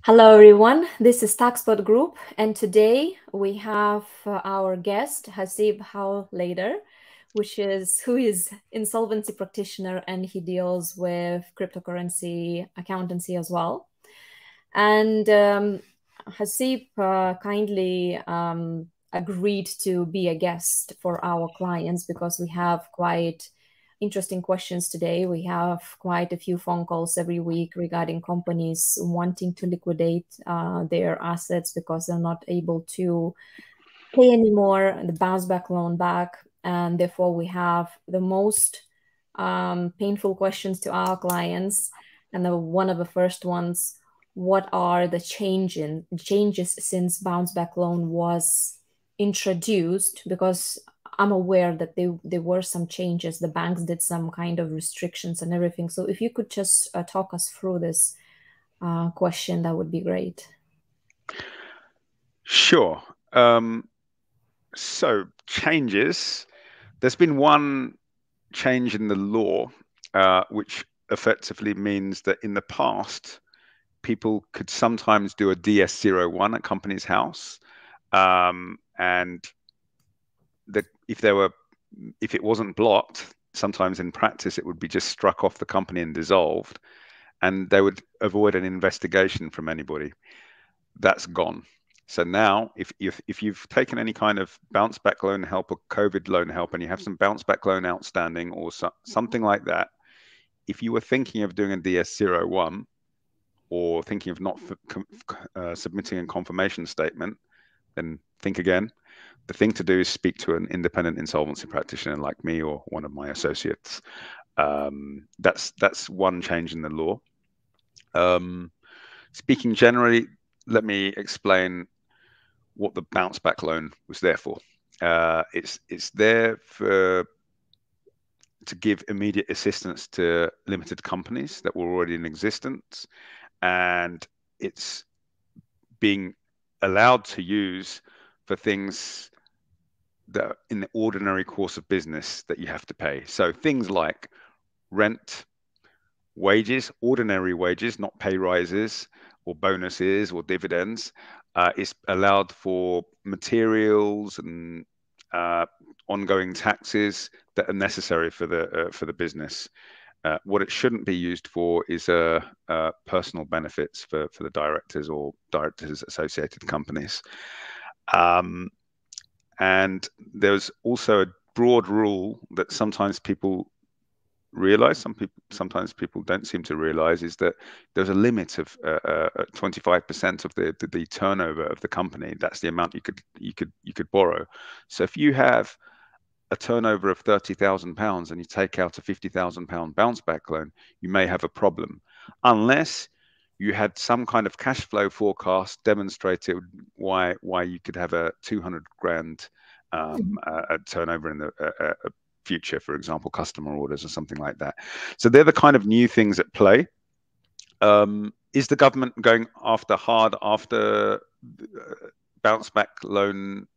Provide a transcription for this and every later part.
Hello everyone, this is TaxPod Group, and today we have our guest Hasib Howlader, who is insolvency practitioner, and he deals with cryptocurrency accountancy as well. And Hasib kindly agreed to be a guest for our clients because we have quite interesting questions today. We have quite a few phone calls every week regarding companies wanting to liquidate their assets because they're not able to pay anymore, the bounce back loan back. And therefore, we have the most painful questions to our clients. And one of the first ones, what are the changes since bounce back loan was introduced? Because I'm aware that there were some changes. The banks did some kind of restrictions and everything. So if you could just talk us through this question, that would be great. Sure. So changes. There's been one change in the law, which effectively means that in the past, people could sometimes do a DS-01 at Companies House, and if it wasn't blocked, sometimes in practice it would be just struck off the company and dissolved, and they would avoid an investigation from anybody. That's gone. So now, if you've taken any kind of bounce back loan help or COVID loan help, and you have some bounce back loan outstanding or something like that, if you were thinking of doing a DS-01 or thinking of not submitting a confirmation statement, then think again. The thing to do is speak to an independent insolvency practitioner like me or one of my associates. That's one change in the law. Speaking generally, let me explain what the bounce back loan was there for. It's there to give immediate assistance to limited companies that were already in existence, and it's being allowed to use for things that in the ordinary course of business that you have to pay. So things like rent, wages, ordinary wages, not pay rises or bonuses or dividends, is allowed for materials and ongoing taxes that are necessary for the business. What it shouldn't be used for is personal benefits for the directors or directors associated companies. And there's also a broad rule that sometimes people realize, sometimes people don't seem to realize, is that there's a limit of 25% of the turnover of the company. That's the amount you could borrow. So if you have a turnover of £30,000 and you take out a £50,000 bounce back loan, you may have a problem, unless you had some kind of cash flow forecast demonstrated why you could have a 200 grand a turnover in the future, for example, customer orders or something like that. So they're the kind of new things at play. Is the government going hard after bounce back loans?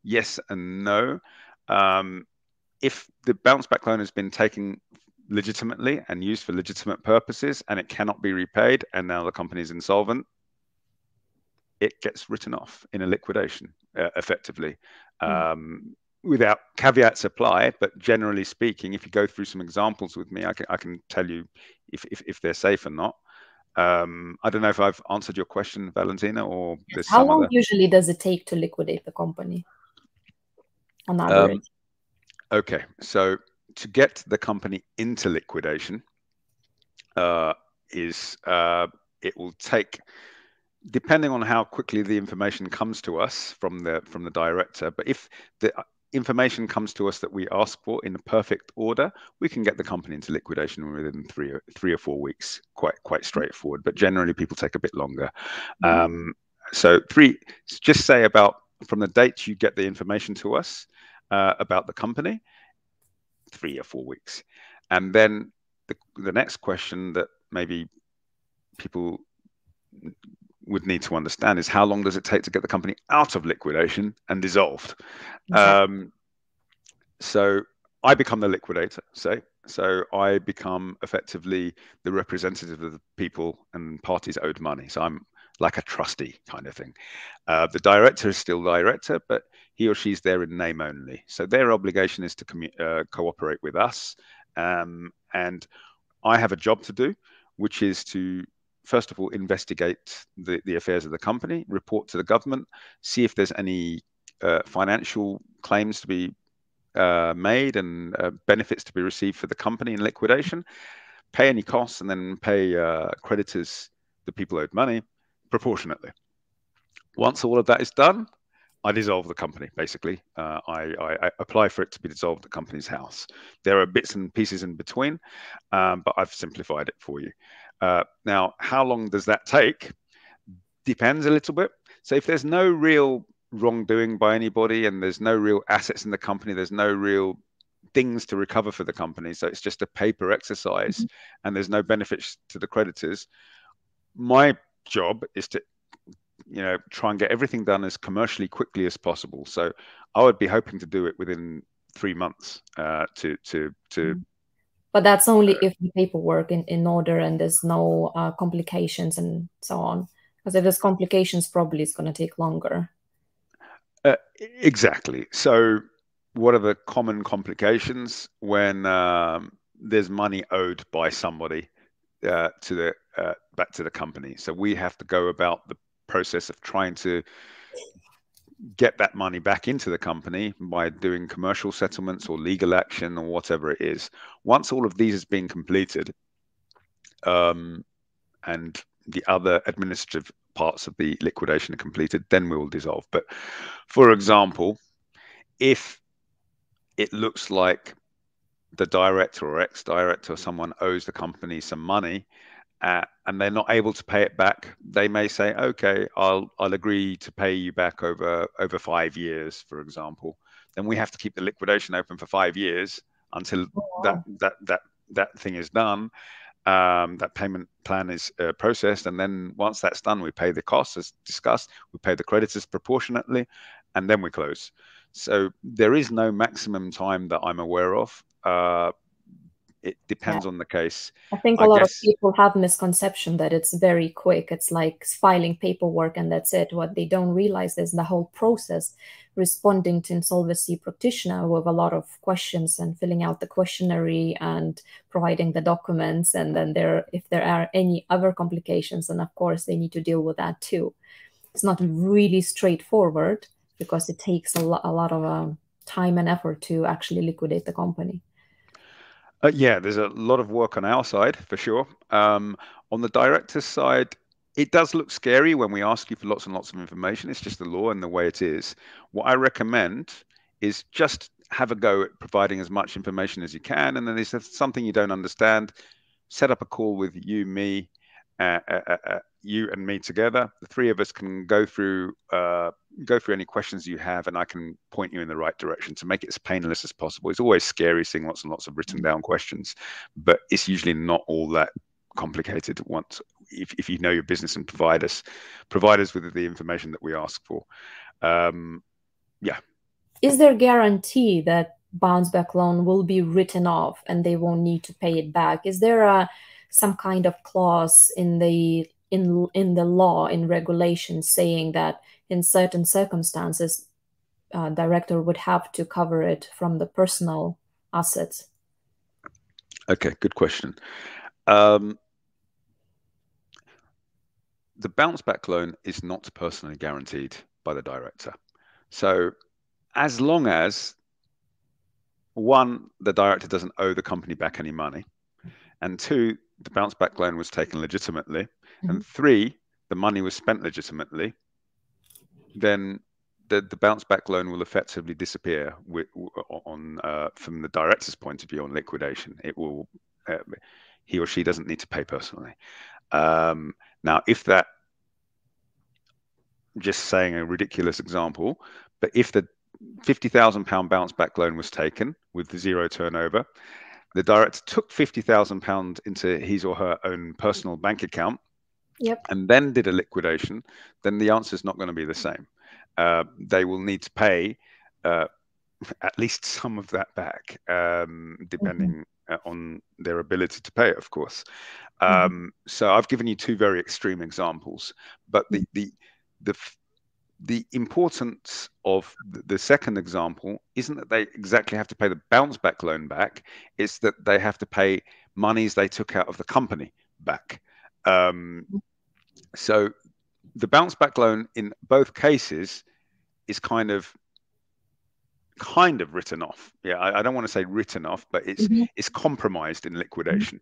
Yes and no. If the bounce back loan has been taken legitimately and used for legitimate purposes and it cannot be repaid and now the company is insolvent, it gets written off in a liquidation, effectively. Without caveats apply, but generally speaking, if you go through some examples with me, I can tell you if they're safe or not. I don't know if I've answered your question, Valentina, or there's how long usually does it take to liquidate the company on average? Okay, so to get the company into liquidation it will take, depending on how quickly the information comes to us from the director, but if the information comes to us that we ask for in the perfect order, we can get the company into liquidation within three or 4 weeks. Quite straightforward, but generally people take a bit longer. So just say about from the date you get the information to us about the company, 3 or 4 weeks. And then the next question that maybe people would need to understand is, how long does it take to get the company out of liquidation and dissolved? Exactly. So I become the liquidator, say, So I become effectively the representative of the people and parties owed money. So I'm like a trustee kind of thing. The director is still director, but he or she's there in name only. So their obligation is to cooperate with us. And I have a job to do, which is to, first of all, investigate the affairs of the company, report to the government, see if there's any financial claims to be made and benefits to be received for the company in liquidation, pay any costs, and then pay creditors, the people owed money, proportionately. Once all of that is done, I dissolve the company, basically. I apply for it to be dissolved at the company's house. There are bits and pieces in between, but I've simplified it for you. Now, how long does that take? Depends a little bit. So if there's no real wrongdoing by anybody and there's no real assets in the company, there's no real things to recover for the company, so it's just a paper exercise and there's no benefits to the creditors, my job is to try and get everything done as commercially quickly as possible. So I would be hoping to do it within 3 months But that's only if the paperwork in order and there's no complications and so on. Because if there's complications, probably it's going to take longer. Exactly. So what are the common complications when there's money owed by somebody back to the company? So we have to go about the process of trying to get that money back into the company by doing commercial settlements or legal action or whatever it is. Once all of these has been completed, and the other administrative parts of the liquidation are completed, then we will dissolve. But for example, if it looks like the director or ex-director or someone owes the company some money, and they're not able to pay it back, they may say, "Okay, I'll agree to pay you back over 5 years," for example. Then we have to keep the liquidation open for 5 years until that thing is done. That payment plan is processed, and then once that's done, we pay the costs as discussed. We pay the creditors proportionately, and then we close. So there is no maximum time that I'm aware of. It depends on the case. I think a lot of people have misconception that it's very quick. It's like filing paperwork and that's it. What they don't realize is the whole process, responding to insolvency practitioner with a lot of questions and filling out the questionnaire and providing the documents. And then if there are any other complications, then of course they need to deal with that too. It's not really straightforward because it takes a lot of time and effort to actually liquidate the company. Yeah, there's a lot of work on our side for sure. On the director's side, it does look scary when we ask you for lots and lots of information. It's just the law and the way it is. What I recommend is just have a go at providing as much information as you can. And then if there's something you don't understand, set up a call with you, me, you and me together. The three of us can go through any questions you have, and I can point you in the right direction to make it as painless as possible. It's always scary seeing lots and lots of written down questions, but it's usually not all that complicated once if you know your business and provide us with the information that we ask for. Yeah. Is there guarantee that bounce back loan will be written off and they won't need to pay it back? Is there some kind of clause in the law, in regulation, saying that in certain circumstances, director would have to cover it from the personal assets? Okay, good question. The bounce back loan is not personally guaranteed by the director. So as long as, one, the director doesn't owe the company back any money, and two, the bounce back loan was taken legitimately, and three, the money was spent legitimately, then the bounce back loan will effectively disappear from the director's point of view on liquidation. It will, he or she doesn't need to pay personally. Now, if that, just saying a ridiculous example, but if the £50,000 bounce back loan was taken with the zero turnover, the director took £50,000 into his or her own personal bank account, and then did a liquidation, then the answer is not going to be the same. They will need to pay at least some of that back, depending on their ability to pay it, of course. So I've given you two very extreme examples, but the importance of the second example isn't that they exactly have to pay the bounce back loan back. It's that they have to pay monies they took out of the company back. So the bounce back loan in both cases is kind of written off. Yeah, I don't want to say written off, but it's compromised in liquidation.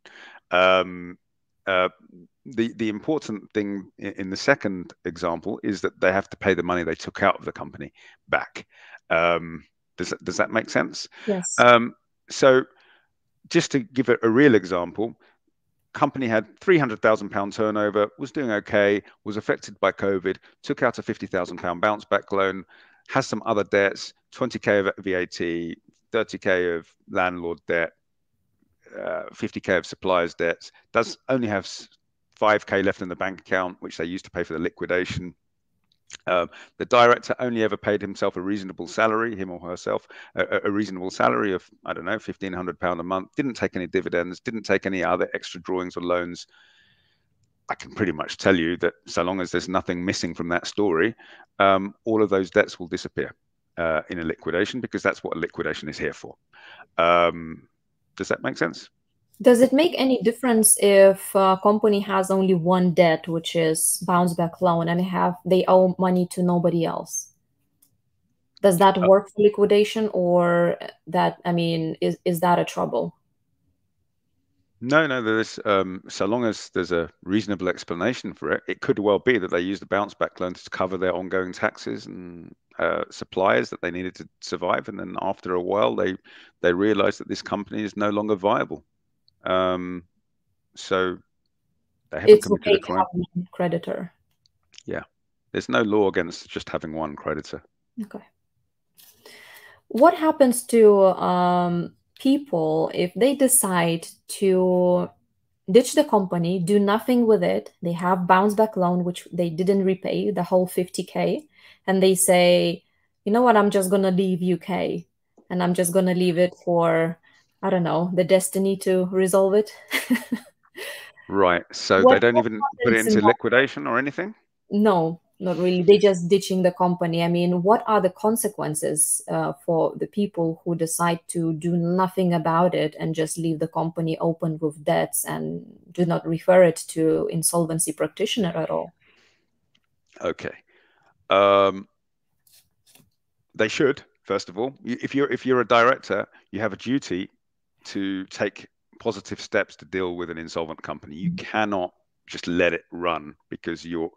The important thing in the second example is that they have to pay the money they took out of the company back. Does that make sense? Yes. So just to give it a real example, company had £300,000 turnover, was doing okay, was affected by COVID, took out a £50,000 bounce back loan, has some other debts, 20k of VAT, 30k of landlord debt, 50k of suppliers debts, does only have 5k left in the bank account, which they used to pay for the liquidation. The director only ever paid himself a reasonable salary, him or herself, a reasonable salary of, I don't know, £1,500 a month, didn't take any dividends, didn't take any other extra drawings or loans. I can pretty much tell you that so long as there's nothing missing from that story, all of those debts will disappear in a liquidation, because that's what a liquidation is here for. Does that make sense? Does it make any difference if a company has only one debt, which is bounce back loan, and they owe money to nobody else? Does that work for liquidation, or that, I mean, is that a trouble? No, there's so long as there's a reasonable explanation for it. It could well be that they use the bounce back loan to cover their ongoing taxes and suppliers that they needed to survive, and then after a while they realize that this company is no longer viable. So they haven't committed a crime. To have one creditor. Yeah, there's no law against just having one creditor. Okay. What happens to people if they decide to ditch the company, do nothing with it? They have bounce back loan, which they didn't repay the whole 50k, and they say, you know what, I'm just gonna leave UK, and I'm just gonna leave it for, I don't know, the destiny to resolve it. Right. So they don't even put it into liquidation or anything? No, not really. They just ditching the company. I mean, what are the consequences for the people who decide to do nothing about it and just leave the company open with debts and do not refer it to insolvency practitioner at all? Okay. They should, first of all. If you're a director, you have a duty to take positive steps to deal with an insolvent company. You cannot just let it run, because you're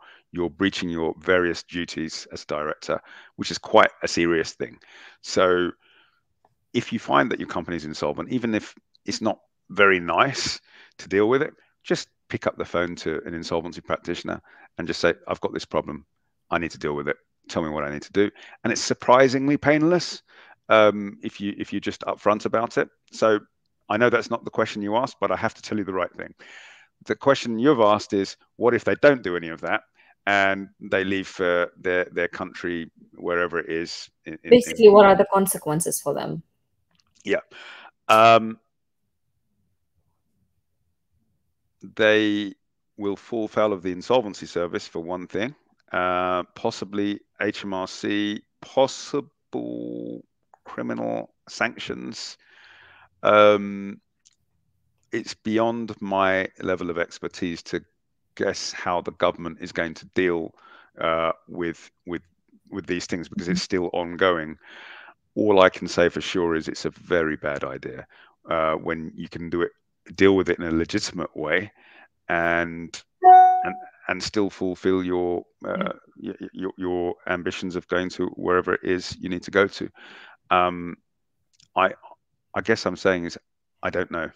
breaching your various duties as director, which is quite a serious thing. So if you find that your company is insolvent, even if it's not very nice to deal with it, just pick up the phone to an insolvency practitioner and just say, I've got this problem, I need to deal with it, tell me what I need to do. And it's surprisingly painless if you're just upfront about it. So I know that's not the question you asked, but I have to tell you the right thing. The question you've asked is, what if they don't do any of that and they leave for their country, wherever it is? Basically, what are the consequences for them? Yeah. They will fall foul of the insolvency service, for one thing, possibly HMRC, possible criminal sanctions. It's beyond my level of expertise to guess how the government is going to deal with these things, because it's still ongoing. All I can say for sure is it's a very bad idea when you can deal with it in a legitimate way and still fulfill your ambitions of going to wherever it is you need to go to. I guess I'm saying is I don't know.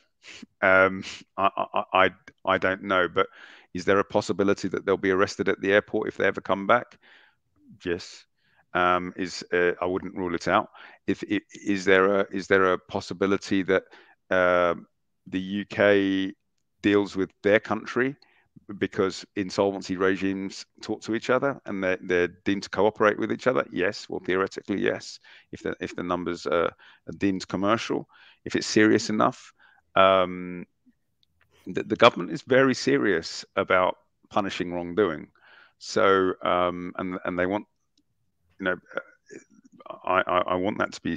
I don't know, but is there a possibility that they'll be arrested at the airport if they ever come back? Yes. I wouldn't rule it out. Is there a possibility that the UK deals with their country because insolvency regimes talk to each other and they're deemed to cooperate with each other? Yes. Well, theoretically, yes. If the numbers are deemed commercial, if it's serious enough, the government is very serious about punishing wrongdoing. So and they want, I want that to be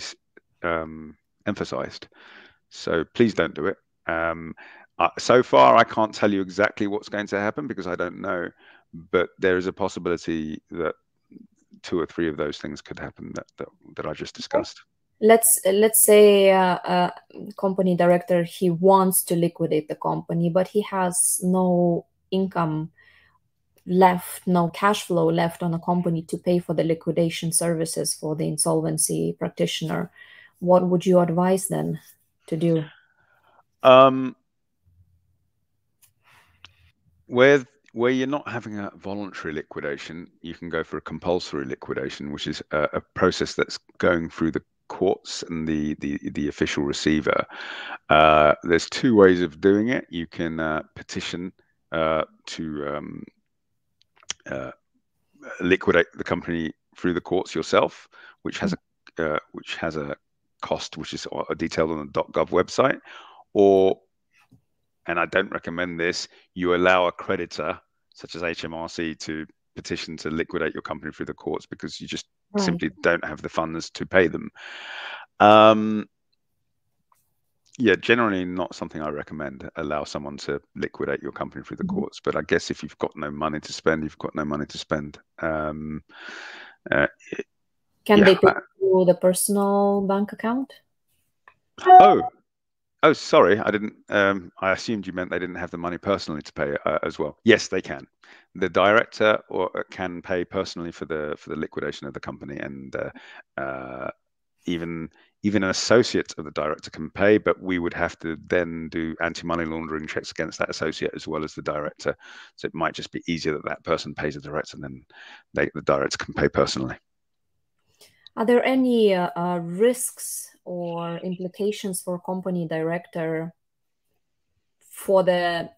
emphasized. So please don't do it. So far, I can't tell you exactly what's going to happen because I don't know, but there is a possibility that 2 or 3 of those things could happen that I just discussed. Let's say a company director, he wants to liquidate the company, but he has no income left, no cash flow left on a company to pay for the liquidation services for the insolvency practitioner. What would you advise then to do? Where you're not having a voluntary liquidation, you can go for a compulsory liquidation, which is a process that's going through the courts and the official receiver. There's 2 ways of doing it. You can petition to liquidate the company through the courts yourself, which has a cost, which is detailed on the .gov website, or, and I don't recommend this, you allow a creditor such as HMRC to petition to liquidate your company through the courts because you just simply don't have the funds to pay them. Yeah, generally not something I recommend. Allow someone to liquidate your company through the courts. But I guess if you've got no money to spend, you've got no money to spend. Can they pay through the personal bank account? Oh, sorry. I didn't. I assumed you meant they didn't have the money personally to pay as well. Yes, they can. The director can pay personally for the liquidation of the company, and even an associate of the director can pay. But we would have to then do anti-money laundering checks against that associate as well as the director. So it might just be easier that person pays the director, and then the director can pay personally. Are there any risks or implications for company director for the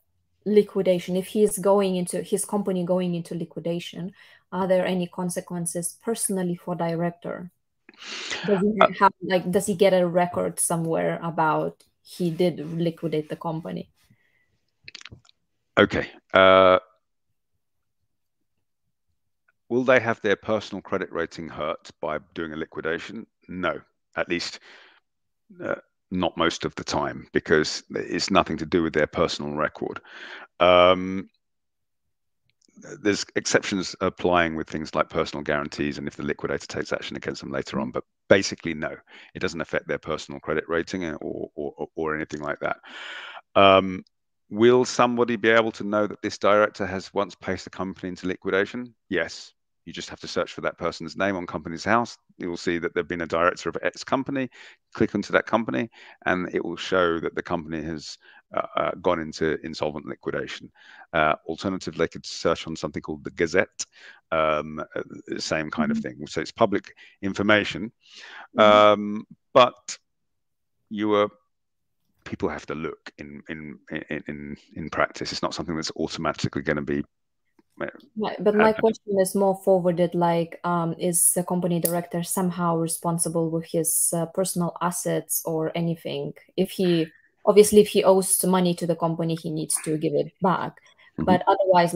liquidation? If he is going into his company going into liquidation, are there any consequences personally for director? Does he have, does he get a record somewhere about he did liquidate the company? Okay. Will they have their personal credit rating hurt by doing a liquidation? No, at least not most of the time, because it's nothing to do with their personal record. There's exceptions applying with things like personal guarantees and if the liquidator takes action against them later on, but basically no, it doesn't affect their personal credit rating or anything like that. Will somebody be able to know that this director has once placed the company into liquidation? Yes. You just have to search for that person's name on Companies House. You will see that they've been a director of X company. Click onto that company, and it will show that the company has gone into insolvent liquidation. Alternatively, they could search on something called the Gazette, same kind of thing. So it's public information, but people have to look in practice. It's not something that's automatically going to be. But my question is more forwarded, is the company director somehow responsible with his personal assets or anything? If he owes money to the company, he needs to give it back. But otherwise,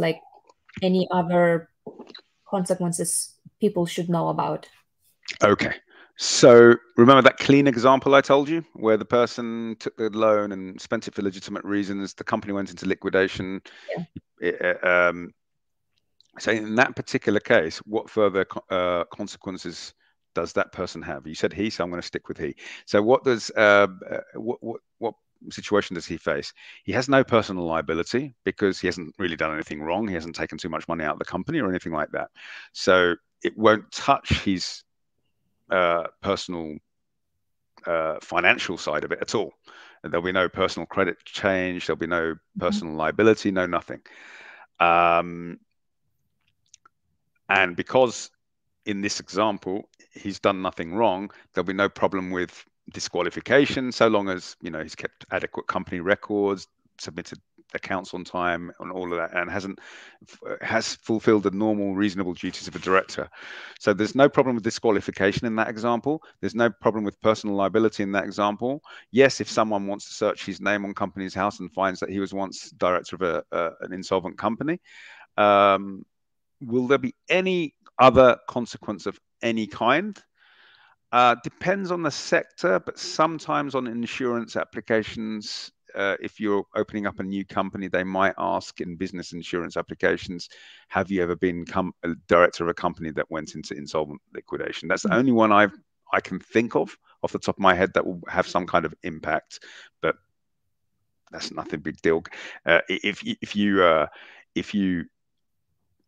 any other consequences people should know about? Okay. So remember that clean example I told you where the person took the loan and spent it for legitimate reasons. The company went into liquidation. Yeah. So in that particular case, what further consequences does that person have? You said he, so I'm going to stick with he. So what does what situation does he face? He has no personal liability because he hasn't really done anything wrong. He hasn't taken too much money out of the company or anything like that. So it won't touch his personal financial side of it at all. And there'll be no personal credit change. There'll be no personal liability, no nothing. And because in this example, he's done nothing wrong, there'll be no problem with disqualification so long as, he's kept adequate company records, submitted accounts on time and all of that, and has fulfilled the normal reasonable duties of a director. So there's no problem with disqualification in that example. There's no problem with personal liability in that example. Yes, if someone wants to search his name on Companies House and finds that he was once director of an insolvent company, will there be any other consequence of any kind? Depends on the sector, but sometimes on insurance applications, if you're opening up a new company, they might ask in business insurance applications, have you ever been a director of a company that went into insolvent liquidation? That's the only one I can think of off the top of my head that will have some kind of impact, but that's nothing big deal. If you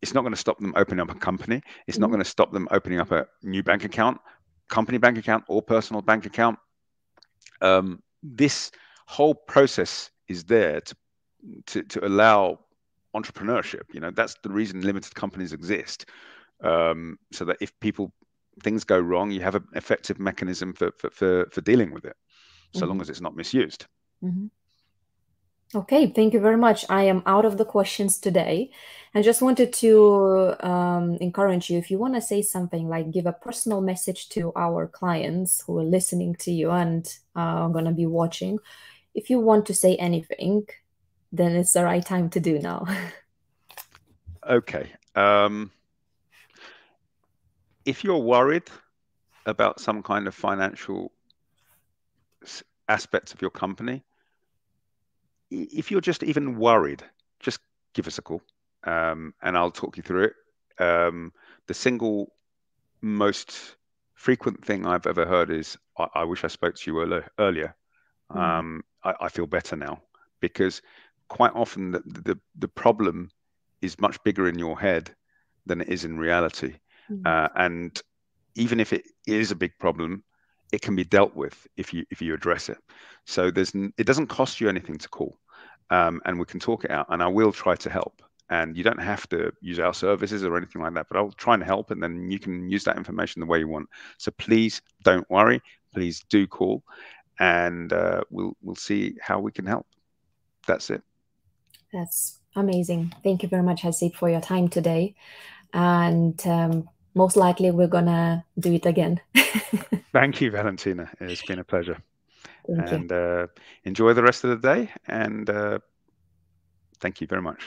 it's not going to stop them opening up a company. It's not going to stop them opening up a new bank account, company bank account, or personal bank account. This whole process is there to allow entrepreneurship. You know, that's the reason limited companies exist, so that if things go wrong, you have an effective mechanism for dealing with it, so long as it's not misused. Okay, thank you very much. I am out of the questions today. I just wanted to encourage you, if you want to say something, like give a personal message to our clients who are listening to you and are going to be watching. If you want to say anything, then it's the right time to do now. Okay. If you're worried about some kind of financial aspects of your company, if you're just even worried, just give us a call, and I'll talk you through it. The single most frequent thing I've ever heard is, I wish I spoke to you earlier. I feel better now, because quite often the problem is much bigger in your head than it is in reality. And even if it is a big problem, it can be dealt with if you address it. So it doesn't cost you anything to call, and we can talk it out, and I will try to help. And you don't have to use our services or anything like that, but I'll try and help, and then you can use that information the way you want. So please don't worry. Please do call, and we'll see how we can help. That's it. That's amazing. Thank you very much, Hasib, for your time today. And most likely we're gonna do it again. Thank you, Valentina. It's been a pleasure. Thank you. And enjoy the rest of the day. And thank you very much.